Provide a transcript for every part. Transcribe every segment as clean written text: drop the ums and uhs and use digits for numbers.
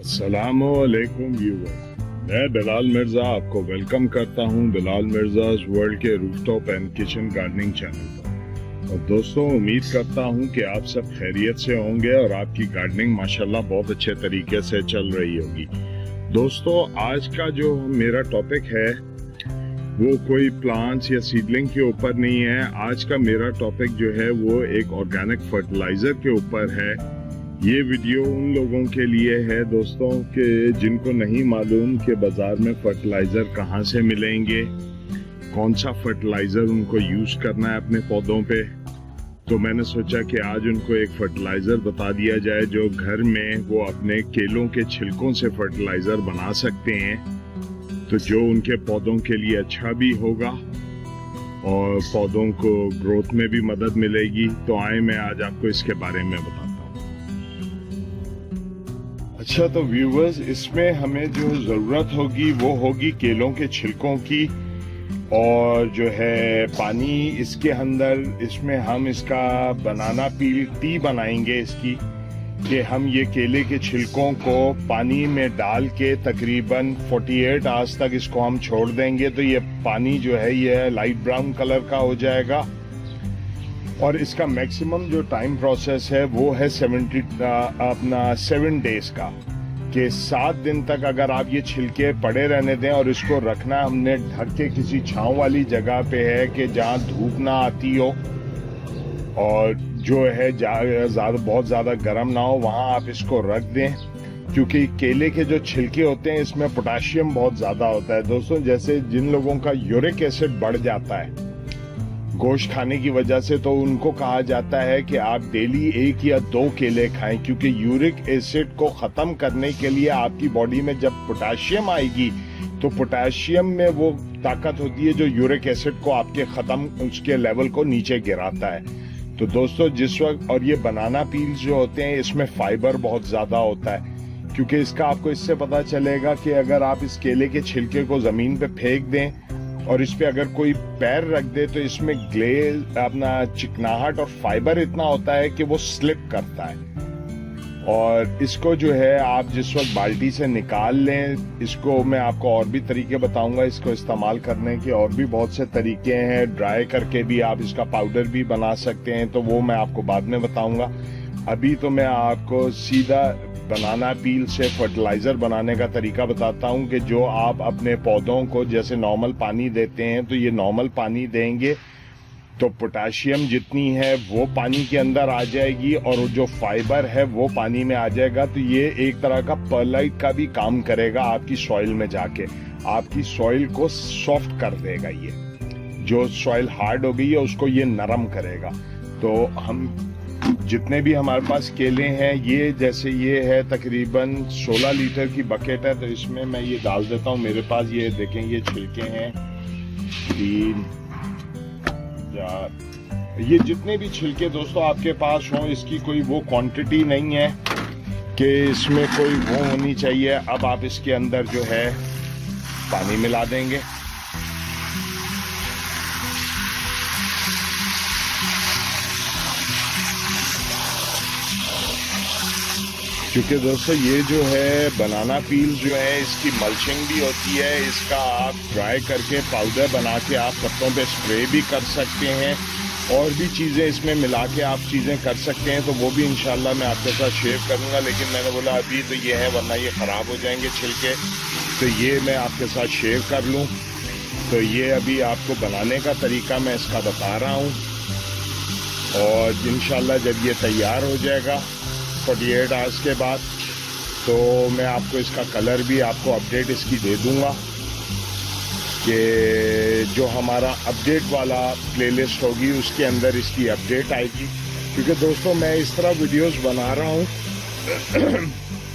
अस्सलामुअलैकुम व्यूअर्स, मैं बिलाल मिर्ज़ा आपको वेलकम करता हूं बिलाल मिर्ज़ा's वर्ल्ड के rooftop and kitchen gardening channel पर। और दोस्तों, उम्मीद करता हूं कि आप सब खैरियत से होंगे और आपकी गार्डनिंग माशाल्लाह बहुत अच्छे तरीके से चल रही होगी। दोस्तों, आज का जो मेरा टॉपिक है वो कोई प्लांट्स या सीडलिंग के ऊपर नहीं है। आज का मेरा टॉपिक जो है वो एक ऑर्गेनिक फर्टिलाइज़र के ऊपर है। ये वीडियो उन लोगों के लिए है दोस्तों कि जिनको नहीं मालूम कि बाज़ार में फर्टिलाइज़र कहाँ से मिलेंगे, कौन सा फर्टिलाइज़र उनको यूज़ करना है अपने पौधों पे। तो मैंने सोचा कि आज उनको एक फर्टिलाइज़र बता दिया जाए जो घर में वो अपने केलों के छिलकों से फर्टिलाइज़र बना सकते हैं, तो जो उनके पौधों के लिए अच्छा भी होगा और पौधों को ग्रोथ में भी मदद मिलेगी। तो आए मैं आज आपको इसके बारे में बताता हूँ। अच्छा, तो व्यूवर्स, इसमें हमें जो ज़रूरत होगी वो होगी केलों के छिलकों की, और जो है पानी इसके अंदर, इसमें हम इसका बनाना पील टी बनाएंगे इसकी, कि हम ये केले के छिलकों को पानी में डाल के तकरीबन 48 आवर्स तक इसको हम छोड़ देंगे। तो ये पानी जो है ये लाइट ब्राउन कलर का हो जाएगा। और इसका मैक्सिमम जो टाइम प्रोसेस है वो है 7 डेज का, कि 7 दिन तक अगर आप ये छिलके पड़े रहने दें। और इसको रखना हमने ढक के किसी छांव वाली जगह पे है कि जहाँ धूप ना आती हो और जो है बहुत ज़्यादा गर्म ना हो, वहाँ आप इसको रख दें। क्योंकि केले के जो छिलके होते हैं इसमें पोटाशियम बहुत ज़्यादा होता है दोस्तों। जैसे जिन लोगों का यूरिक एसिड बढ़ जाता है गोश्त खाने की वजह से, तो उनको कहा जाता है कि आप डेली 1 या 2 केले खाएं, क्योंकि यूरिक एसिड को ख़त्म करने के लिए आपकी बॉडी में जब पोटाशियम आएगी तो पोटाशियम में वो ताकत होती है जो यूरिक एसिड को आपके उसके लेवल को नीचे गिराता है। तो दोस्तों, जिस वक्त, और ये बनाना पील्स जो होते हैं इसमें फाइबर बहुत ज़्यादा होता है, क्योंकि इसका आपको इससे पता चलेगा कि अगर आप इस केले के छिलके को ज़मीन पे फेंक दें और इस पे अगर कोई पैर रख दे तो इसमें ग्लेज, अपना चिकनाहट और फाइबर इतना होता है कि वो स्लिप करता है। और इसको जो है आप जिस वक्त बाल्टी से निकाल लें, इसको मैं आपको और भी तरीके बताऊंगा इसको इस्तेमाल करने के। और भी बहुत से तरीके हैं, ड्राई करके भी आप इसका पाउडर भी बना सकते हैं, तो वो मैं आपको बाद में बताऊंगा। अभी तो मैं आपको सीधा बनाना पील से फर्टिलाइज़र बनाने का तरीका बताता हूं, कि जो आप अपने पौधों को जैसे नॉर्मल पानी देते हैं, तो ये नॉर्मल पानी देंगे तो पोटाशियम जितनी है वो पानी के अंदर आ जाएगी और जो फाइबर है वो पानी में आ जाएगा। तो ये एक तरह का परलाइट का भी काम करेगा आपकी सॉइल में जाके, आपकी सॉइल को सॉफ्ट कर देगा। ये जो सॉइल हार्ड हो गई है उसको ये नरम करेगा। तो हम जितने भी हमारे पास केले हैं, ये जैसे ये है तकरीबन 16 लीटर की बकेट है, तो इसमें मैं ये डाल देता हूँ। मेरे पास ये देखें, ये छिलके हैं 3 4, ये जितने भी छिलके दोस्तों आपके पास हों, इसकी कोई वो क्वांटिटी नहीं है कि इसमें कोई वो होनी चाहिए। अब आप इसके अंदर जो है पानी मिला देंगे। क्योंकि दोस्तों ये जो है बनाना पील जो है इसकी मल्चिंग भी होती है। इसका आप ड्राई करके पाउडर बना के आप पत्तों पे स्प्रे भी कर सकते हैं, और भी चीज़ें इसमें मिला के आप चीज़ें कर सकते हैं। तो वो भी इंशाल्लाह मैं आपके साथ शेयर करूंगा, लेकिन मैंने बोला अभी तो ये है, वरना ये ख़राब हो जाएंगे छिलके, तो ये मैं आपके साथ शेयर कर लूँ। तो ये अभी आपको बनाने का तरीका मैं इसका बता रहा हूँ, और इंशाल्लाह जब ये तैयार हो जाएगा 48 आवर्स के बाद, तो मैं आपको इसका कलर भी आपको अपडेट इसकी दे दूंगा, कि जो हमारा अपडेट वाला प्लेलिस्ट होगी उसके अंदर इसकी अपडेट आएगी। क्योंकि दोस्तों मैं इस तरह वीडियोस बना रहा हूँ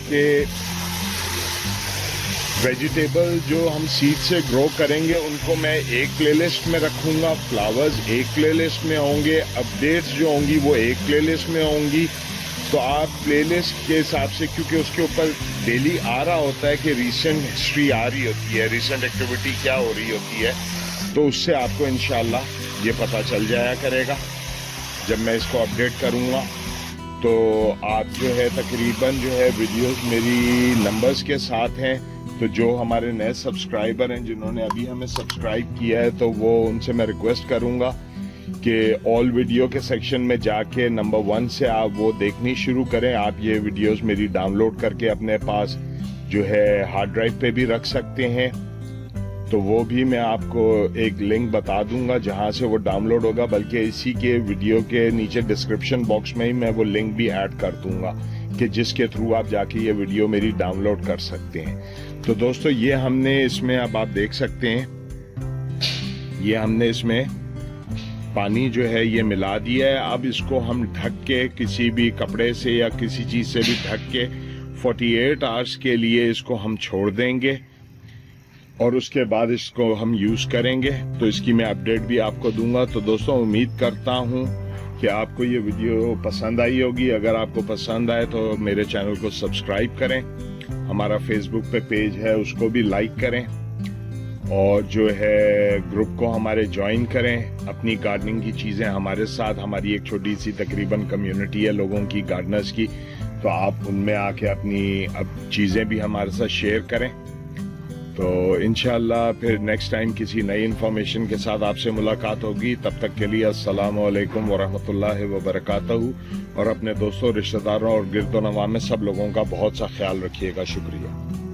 कि वेजिटेबल जो हम सीड से ग्रो करेंगे उनको मैं एक प्लेलिस्ट में रखूँगा, फ्लावर्स एक प्लेलिस्ट में होंगे, अपडेट्स जो होंगी वो एक प्लेलिस्ट में होंगी। तो आप प्लेलिस्ट के हिसाब से, क्योंकि उसके ऊपर डेली आ रहा होता है कि रीसेंट हिस्ट्री आ रही होती है, रीसेंट एक्टिविटी क्या हो रही होती है, तो उससे आपको इंशाल्लाह ये पता चल जाया करेगा जब मैं इसको अपडेट करूँगा। तो आप जो है तकरीबन जो है वीडियोस मेरी नंबर्स के साथ हैं। तो जो हमारे नए सब्सक्राइबर हैं जिन्होंने अभी हमें सब्सक्राइब किया है, तो वो उनसे मैं रिक्वेस्ट करूंगा कि ऑल वीडियो के सेक्शन में जाके नंबर 1 से आप वो देखनी शुरू करें। आप ये वीडियोस मेरी डाउनलोड करके अपने पास जो है हार्ड ड्राइव पे भी रख सकते हैं। तो वो भी मैं आपको एक लिंक बता दूंगा जहां से वो डाउनलोड होगा, बल्कि इसी के वीडियो के नीचे डिस्क्रिप्शन बॉक्स में ही मैं वो लिंक भी ऐड कर दूंगा कि जिसके थ्रू आप जाके ये वीडियो मेरी डाउनलोड कर सकते हैं। तो दोस्तों ये हमने इसमें, अब आप देख सकते हैं, ये हमने इसमें पानी जो है ये मिला दिया है। अब इसको हम ढक के किसी भी कपड़े से या किसी चीज से भी ढक के 48 आवर्स के लिए इसको हम छोड़ देंगे और उसके बाद इसको हम यूज करेंगे। तो इसकी मैं अपडेट भी आपको दूंगा। तो दोस्तों उम्मीद करता हूं कि आपको ये वीडियो पसंद आई होगी। अगर आपको पसंद आए तो मेरे चैनल को सब्सक्राइब करें, हमारा फेसबुक पे पेज है उसको भी लाइक करें और जो है ग्रुप को हमारे ज्वाइन करें। अपनी गार्डनिंग की चीजें हमारे साथ, हमारी एक छोटी सी तकरीबन कम्युनिटी है लोगों की, गार्डनर्स की, तो आप उनमें आके अपनी अब चीजें भी हमारे साथ शेयर करें। तो इंशाल्लाह फिर नेक्स्ट टाइम किसी नई इन्फॉर्मेशन के साथ आपसे मुलाकात होगी। तब तक के लिए अस्सलाम वालेकुम वरहमतुल्लाहि वबरकातहू। और अपने दोस्तों, रिश्तेदारों और गिरदो नवा में सब लोगों का बहुत सा ख्याल रखिएगा। शुक्रिया।